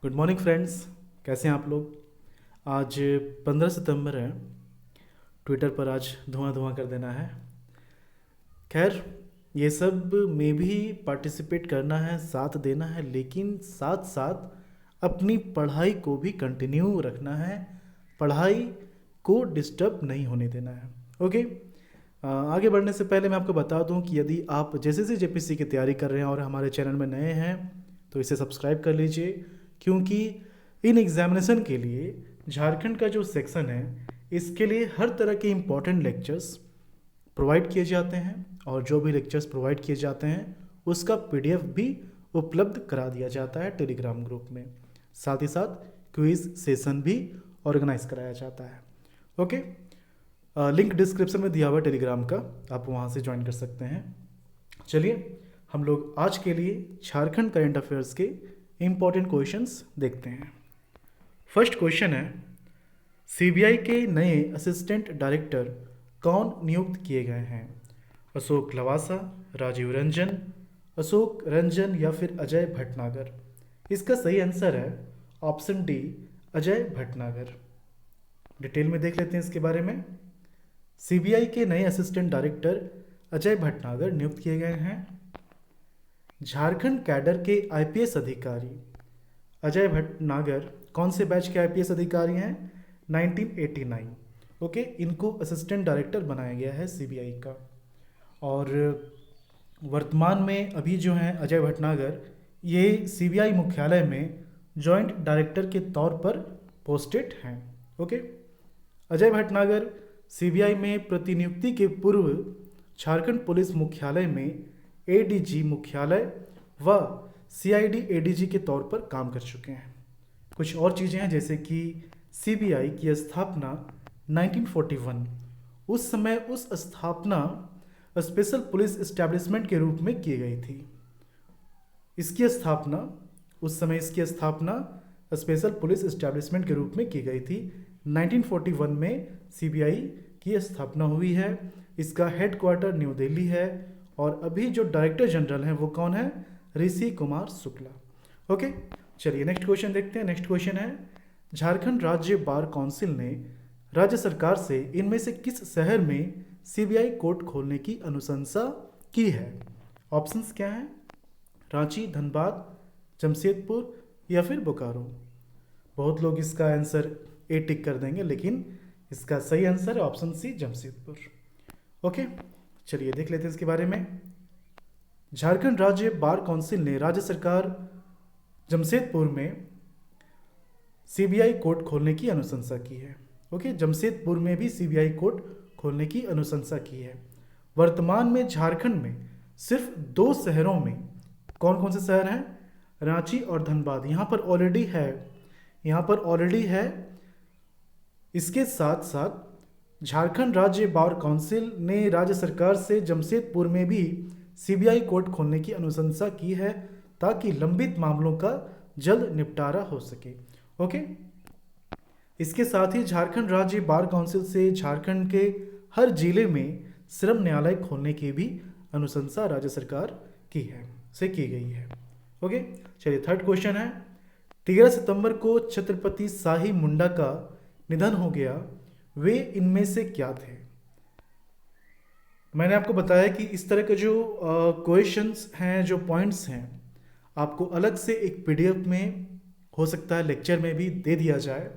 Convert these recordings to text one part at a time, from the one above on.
Good morning friends. कैसे हैं आप लोग? आज 15 सितंबर है। ट्विटर पर आज धुआं धुआं कर देना है। खैर, ये सब में भी पार्टिसिपेट करना है, साथ देना है, लेकिन साथ साथ अपनी पढ़ाई को भी कंटिन्यू रखना है। पढ़ाई को डिस्टर्ब नहीं होने देना है। ओके। आगे बढ़ने से पहले मैं आपको बता दूं कि यदि आप जैसे से जेपीसी की तैयारी कर रहे हैं और हमारे चैनल में नए हैं तो इसे सब्सक्राइब कर लीजिए, क्योंकि इन एग्जामिनेशन के लिए झारखंड का जो सेक्शन है इसके लिए हर तरह के इम्पोर्टेंट लेक्चर्स प्रोवाइड किए जाते हैं, और जो भी लेक्चर्स प्रोवाइड किए जाते हैं उसका पीडीएफ भी उपलब्ध करा दिया जाता है टेलीग्राम ग्रुप में। साथ ही साथ क्विज सेशन भी ऑर्गेनाइज कराया जाता है। ओके। लिंक डिस्क्रिप्शन में दिया हुआ है टेलीग्राम का, आप वहाँ से ज्वाइन कर सकते हैं। चलिए हम लोग आज के लिए झारखंड करंट अफेयर्स के इम्पोर्टेंट क्वेश्चंस देखते हैं। फर्स्ट क्वेश्चन है, सीबीआई के नए असिस्टेंट डायरेक्टर कौन नियुक्त किए गए हैं? अशोक लवासा, राजीव रंजन, अशोक रंजन या फिर अजय भटनागर? इसका सही आंसर है option D, Ajay Bhatnagar. Detail में देख लेते हैं इसके बारे में। सीबीआई के नए असिस्टेंट डायरेक्टर अजय भटनागर नियुक्त किए गए हैं। झारखंड कैडर के आईपीएस अधिकारी अजय भटनागर कौन से बैच के आईपीएस अधिकारी हैं? 1989। ओके, इनको असिस्टेंट डायरेक्टर बनाया गया है सीबीआई का। और वर्तमान में अभी जो हैं अजय भटनागर, ये सीबीआई मुख्यालय में जॉइंट डायरेक्टर के तौर पर पोस्टेड हैं। ओके। अजय भटनागर सीबीआई में प्रतिनियुक्ति के पूर्व झारखंड पुलिस मुख्यालय में एडीजी मुख्यालय व सीआईडी एडीजी के तौर पर काम कर चुके हैं। कुछ और चीज़ें हैं जैसे कि सीबीआई की स्थापना 1941, उस समय उस स्थापना स्पेशल पुलिस एस्टैब्लिशमेंट के रूप में की गई थी। इसकी स्थापना उस समय इसकी स्थापना स्पेशल पुलिस एस्टैब्लिशमेंट के रूप में की गई थी। 1941 में सीबीआई की स्थापना हुई है। इसका हेडक्वार्टर न्यू दिल्ली है, और अभी जो डायरेक्टर जनरल हैं वो कौन है? ऋषि कुमार शुक्ला। ओके, चलिए नेक्स्ट क्वेश्चन देखते हैं। नेक्स्ट क्वेश्चन है, झारखंड राज्य बार काउंसिल ने राज्य सरकार से इनमें से किस शहर में सीबीआई कोर्ट खोलने की अनुशंसा की है? ऑप्शंस क्या हैं? रांची, धनबाद, जमशेदपुर या फिर बोकारो? बहुत लोग इसका आंसर ए टिक कर देंगे, लेकिन इसका सही आंसर है ऑप्शन सी, जमशेदपुर। ओके, चलिए देख लेते हैं इसके बारे में। झारखंड राज्य बार काउंसिल ने राज्य सरकार जमशेदपुर में सीबीआई कोर्ट खोलने की अनुशंसा की है। ओके, जमशेदपुर में भी सीबीआई कोर्ट खोलने की अनुशंसा की है। वर्तमान में झारखंड में सिर्फ 2 शहरों में, कौन कौन से शहर हैं? रांची और धनबाद, यहाँ पर ऑलरेडी है, यहाँ पर ऑलरेडी है। इसके साथ साथ झारखंड राज्य बार काउंसिल ने राज्य सरकार से जमशेदपुर में भी सीबीआई कोर्ट खोलने की अनुशंसा की है, ताकि लंबित मामलों का जल्द निपटारा हो सके। ओके। इसके साथ ही झारखंड राज्य बार काउंसिल से झारखंड के हर जिले में श्रम न्यायालय खोलने की भी अनुशंसा राज्य सरकार की गई है। ओके, चलिए थर्ड क्वेश्चन है, 13 सितंबर को छत्रपति शाही मुंडा का निधन हो गया, वे इनमें से क्या थे? मैंने आपको बताया कि इस तरह के जो क्वेश्चंस हैं, जो पॉइंट्स हैं, आपको अलग से एक पीडीएफ में, हो सकता है लेक्चर में भी दे दिया जाए।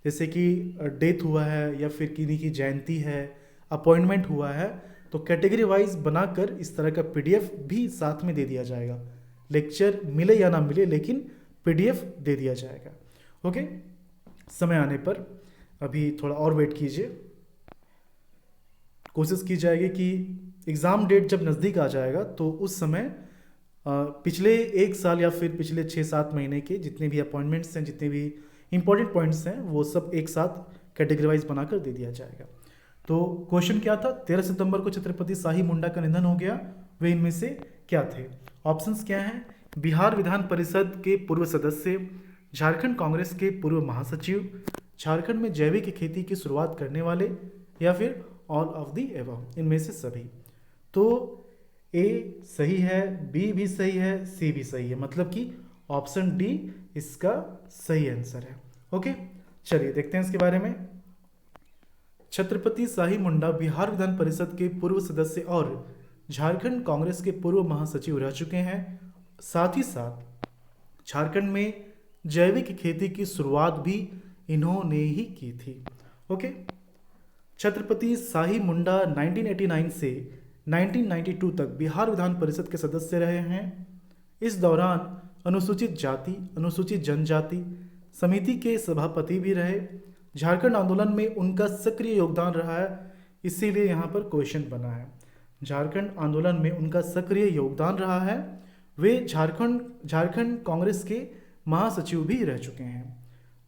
जैसे कि डेथ हुआ है या फिर किन्हीं की जयंती है, अपॉइंटमेंट हुआ है, तो कैटेगरी वाइज बनाकर इस तरह का पीडीएफ भी साथ में दे दिया जाएगा। लेक्चर मिले या ना मिले, लेकिन पीडीएफ दे दिया जाएगा। ओके, समय आने पर, अभी थोड़ा और वेट कीजिए। कोशिश की जाएगी कि एग्ज़ाम डेट जब नज़दीक आ जाएगा तो उस समय पिछले 1 साल या फिर पिछले 6-7 महीने के जितने भी अपॉइंटमेंट्स हैं, जितने भी इंपॉर्टेंट पॉइंट्स हैं, वो सब एक साथ कैटेगरी वाइज बनाकर दे दिया जाएगा। तो क्वेश्चन क्या था? 13 सितंबर को छत्रपति शाही मुंडा का निधन हो गया, वे इनमें से क्या थे? ऑप्शंस क्या हैं? बिहार विधान परिषद के पूर्व सदस्य, झारखंड कांग्रेस के पूर्व महासचिव, झारखंड में जैविक खेती की शुरुआत करने वाले, या फिर ऑल ऑफ दी एबव, इनमें से सभी। तो ए सही है, बी भी सही है, सी भी सही है, मतलब कि ऑप्शन डी इसका सही आंसर है। ओके, चलिए देखते हैं इसके बारे में। छत्रपति शाही मुंडा बिहार विधान परिषद के पूर्व सदस्य और झारखंड कांग्रेस के पूर्व महासचिव रह चुके हैं। साथ ही साथ झारखंड में जैविक खेती की शुरुआत भी इन्होंने ही की थी। ओके, छत्रपति शाही मुंडा 1989 से 1992 तक बिहार विधान परिषद के सदस्य रहे हैं। इस दौरान अनुसूचित जाति अनुसूचित जनजाति समिति के सभापति भी रहे। झारखंड आंदोलन में उनका सक्रिय योगदान रहा है, इसीलिए यहाँ पर क्वेश्चन बना है। झारखंड आंदोलन में उनका सक्रिय योगदान रहा है। वे झारखंड कांग्रेस के महासचिव भी रह चुके हैं।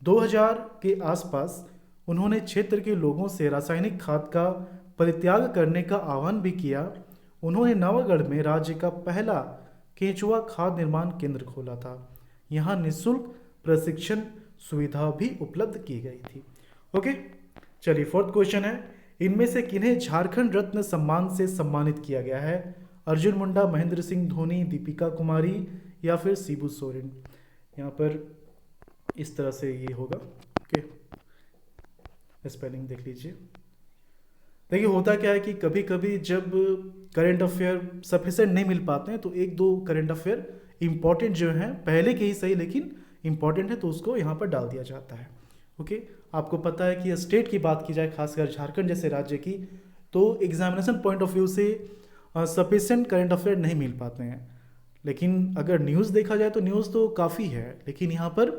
2000 के आसपास उन्होंने क्षेत्र के लोगों से रासायनिक खाद का परित्याग करने का आह्वान भी किया। उन्होंने नवागढ़ में राज्य का पहला केंचुआ खाद निर्माण केंद्र खोला था। यहाँ निःशुल्क प्रशिक्षण सुविधा भी उपलब्ध की गई थी। ओके, चलिए फोर्थ क्वेश्चन है, इनमें से किन्हें झारखंड रत्न सम्मान से सम्मानित किया गया है? अर्जुन मुंडा, महेंद्र सिंह धोनी, दीपिका कुमारी या फिर शिबू सोरेन? यहाँ पर इस तरह से ये होगा। ओके, स्पेलिंग देख लीजिए। देखिए होता क्या है कि कभी कभी जब करंट अफेयर सफिशिएंट नहीं मिल पाते हैं तो एक दो करंट अफेयर इंपॉर्टेंट जो हैं पहले के ही सही लेकिन इंपॉर्टेंट है तो उसको यहाँ पर डाल दिया जाता है। ओके, आपको पता है कि स्टेट की बात की जाए खासकर झारखंड जैसे राज्य की, तो एग्जामिनेशन पॉइंट ऑफ व्यू से सफिशिएंट करंट अफेयर नहीं मिल पाते हैं। लेकिन अगर न्यूज़ देखा जाए तो न्यूज़ तो काफ़ी है, लेकिन यहाँ पर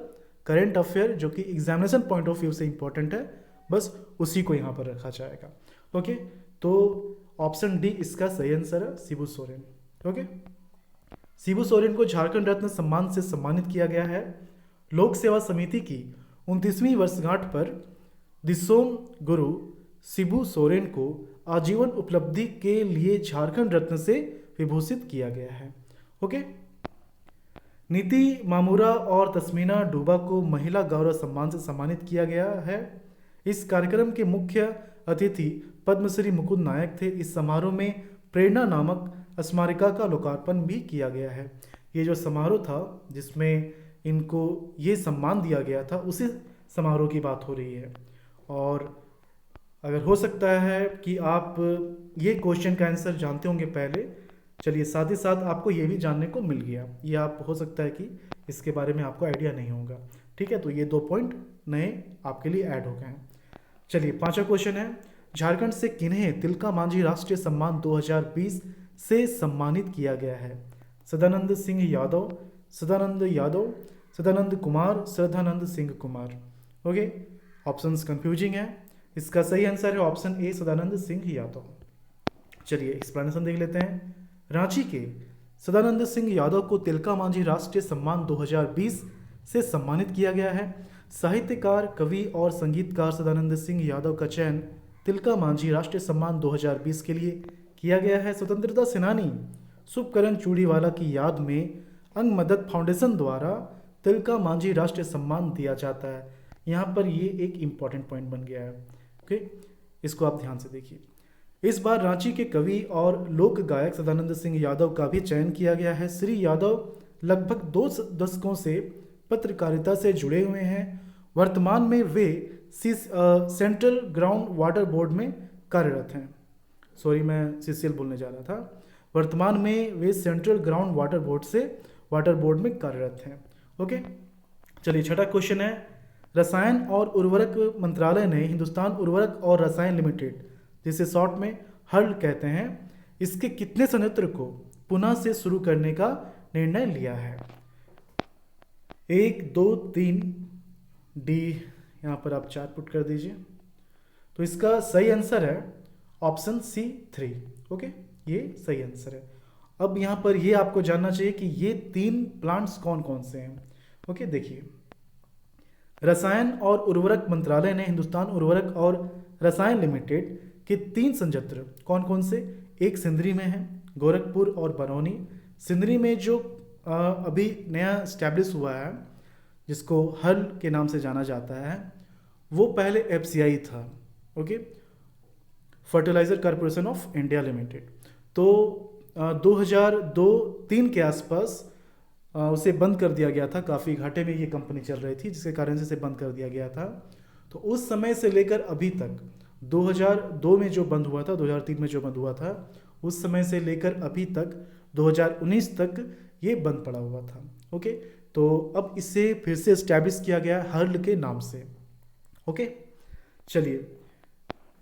करंट अफेयर जो कि एग्जामिनेशन पॉइंट ऑफ व्यू से इंपॉर्टेंट है, बस उसी को यहाँ पर रखा जाएगा। ओके, तो ऑप्शन डी इसका सही आंसर है, शिबू सोरेन। ओके, शिबू सोरेन को झारखंड रत्न सम्मान से सम्मानित किया गया है। लोक सेवा समिति की 29वीं वर्षगांठ पर दिसोम गुरु शिबू सोरेन को आजीवन उपलब्धि के लिए झारखंड रत्न से विभूषित किया गया है। ओके, नीति मामूरा और तस्मीना डूबा को महिला गौरव सम्मान से सम्मानित किया गया है। इस कार्यक्रम के मुख्य अतिथि पद्मश्री मुकुंद नायक थे। इस समारोह में प्रेरणा नामक स्मारिका का लोकार्पण भी किया गया है। ये जो समारोह था जिसमें इनको ये सम्मान दिया गया था, उसी समारोह की बात हो रही है। और अगर हो सकता है कि आप ये क्वेश्चन का आंसर जानते होंगे पहले, चलिए साथ ही साथ आपको ये भी जानने को मिल गया। ये आप हो सकता है कि इसके बारे में आपको आइडिया नहीं होगा। ठीक है, तो ये 2 पॉइंट नए आपके लिए ऐड हो गए हैं। चलिए पांचवा क्वेश्चन है, झारखंड से किन्हें तिलका मांझी राष्ट्रीय सम्मान 2020 से सम्मानित किया गया है? Sadanand Singh Yadav, Sadanand Kumar, Shraddhanand Singh Kumar. Okay, options confusing है। इसका सही आंसर है ऑप्शन ए, सदानंद सिंह यादव। चलिए एक्सप्लेनेशन देख लेते हैं। रांची के सदानंद सिंह यादव को तिलका मांझी राष्ट्रीय सम्मान 2020 से सम्मानित किया गया है। साहित्यकार, कवि और संगीतकार सदानंद सिंह यादव का चयन तिलका मांझी राष्ट्रीय सम्मान 2020 के लिए किया गया है। स्वतंत्रता सेनानी सुखकरण चूड़ीवाला की याद में अंग मदद फाउंडेशन द्वारा तिलका मांझी राष्ट्रीय सम्मान दिया जाता है। यहाँ पर ये एक इम्पॉर्टेंट पॉइंट बन गया है। ओके, इसको आप ध्यान से देखिए। इस बार रांची के कवि और लोक गायक सदानंद सिंह यादव का भी चयन किया गया है। श्री यादव लगभग 2 दशकों से पत्रकारिता से जुड़े हुए हैं। वर्तमान में वे सेंट्रल ग्राउंड वाटर बोर्ड में कार्यरत हैं। सॉरी, मैं सीसीएल बोलने जा रहा था। वर्तमान में वे सेंट्रल ग्राउंड वाटर बोर्ड में कार्यरत हैं। ओके, चलिए छठा क्वेश्चन है, रसायन और उर्वरक मंत्रालय ने हिंदुस्तान उर्वरक और रसायन लिमिटेड, जिसे शॉर्ट में हर्ल कहते हैं, इसके कितने संयंत्र को पुनः से शुरू करने का निर्णय लिया है? 1, 2, 3, डी। यहाँ पर आप 4 पुट कर दीजिए। तो इसका सही आंसर है ऑप्शन सी, 3। ओके, ये सही आंसर है। अब यहाँ पर ये आपको जानना चाहिए कि ये 3 प्लांट्स कौन कौन से हैं। ओके, देखिए, रसायन और उर्वरक मंत्रालय ने हिंदुस्तान उर्वरक और रसायन लिमिटेड के 3 संयंत्र कौन कौन से, एक सिंदरी में है, गोरखपुर और बरौनी। सिंदरी में जो अभी नया स्टैब्लिश हुआ है, जिसको हल के नाम से जाना जाता है, वो पहले एफसीआई था। Okay, fertilizer corporation of India limited. तो 2002-3 के आसपास उसे बंद कर दिया गया था। काफ़ी घाटे में ये कंपनी चल रही थी, जिसके कारण से इसे बंद कर दिया गया था। तो उस समय से लेकर अभी तक 2002 में जो बंद हुआ था, 2003 में जो बंद हुआ था, उस समय से लेकर अभी तक 2019 तक ये बंद पड़ा हुआ था। ओके, तो अब इसे फिर से इस्टेब्लिश किया गया हर्ल के नाम से। ओके, चलिए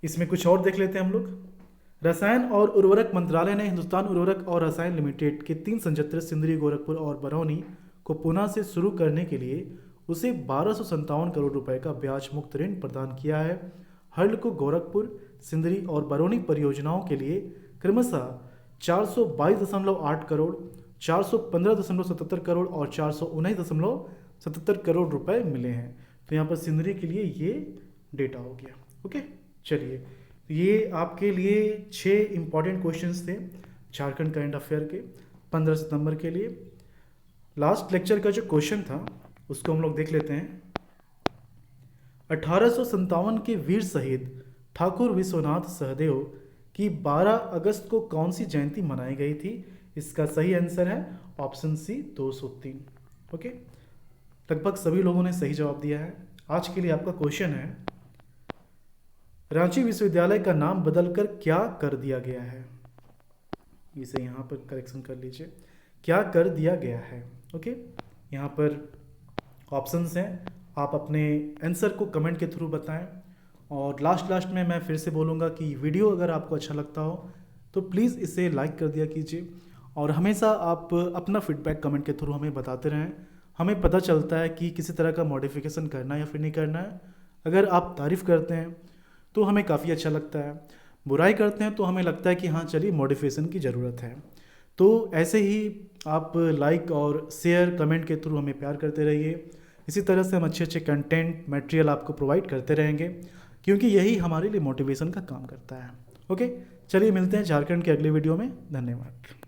इसमें कुछ और देख लेते हैं हम लोग। रसायन और उर्वरक मंत्रालय ने हिंदुस्तान उर्वरक और रसायन लिमिटेड के 3 संयंत्र सिंदरी, गोरखपुर और बरौनी को पुनः से शुरू करने के लिए उसे 1257 करोड़ रुपए का ब्याज मुक्त ऋण प्रदान किया है। हर्ल को गोरखपुर, सिंदरी और बरौनी परियोजनाओं के लिए क्रमशः 422.8 करोड़, 415.77 करोड़ और 419.77 करोड़ रुपए मिले हैं। तो यहाँ पर सिंदरी के लिए ये डेटा हो गया। ओके, चलिए ये आपके लिए 6 इंपॉर्टेंट क्वेश्चंस थे झारखंड करंट अफेयर के 15 सितंबर के लिए। लास्ट लेक्चर का जो क्वेश्चन था उसको हम लोग देख लेते हैं। 1857 के वीर शहीद ठाकुर विश्वनाथ सहदेव की 12 अगस्त को कौन सी जयंती मनाई गई थी? इसका सही आंसर है ऑप्शन सी 203। ओके, लगभग सभी लोगों ने सही जवाब दिया है। आज के लिए आपका क्वेश्चन है, रांची विश्वविद्यालय का नाम बदलकर क्या कर दिया गया है? इसे यहाँ पर करेक्शन कर लीजिए, क्या कर दिया गया है। ओके, यहाँ पर ऑप्शंस हैं, आप अपने आंसर को कमेंट के थ्रू बताएं। और लास्ट में मैं फिर से बोलूँगा कि वीडियो अगर आपको अच्छा लगता हो तो प्लीज़ इसे लाइक कर दिया कीजिए और हमेशा आप अपना फीडबैक कमेंट के थ्रू हमें बताते रहें। हमें पता चलता है कि किसी तरह का मॉडिफिकेशन करना है या फिर नहीं करना है। अगर आप तारीफ़ करते हैं तो हमें काफ़ी अच्छा लगता है, बुराई करते हैं तो हमें लगता है कि हाँ चलिए मॉडिफिकेशन की ज़रूरत है। तो ऐसे ही आप लाइक और शेयर कमेंट के थ्रू हमें प्यार करते रहिए। इसी तरह से हम अच्छे कंटेंट मटेरियल आपको प्रोवाइड करते रहेंगे, क्योंकि यही हमारे लिए मोटिवेशन का काम करता है। ओके, चलिए मिलते हैं झारखंड के अगले वीडियो में। धन्यवाद।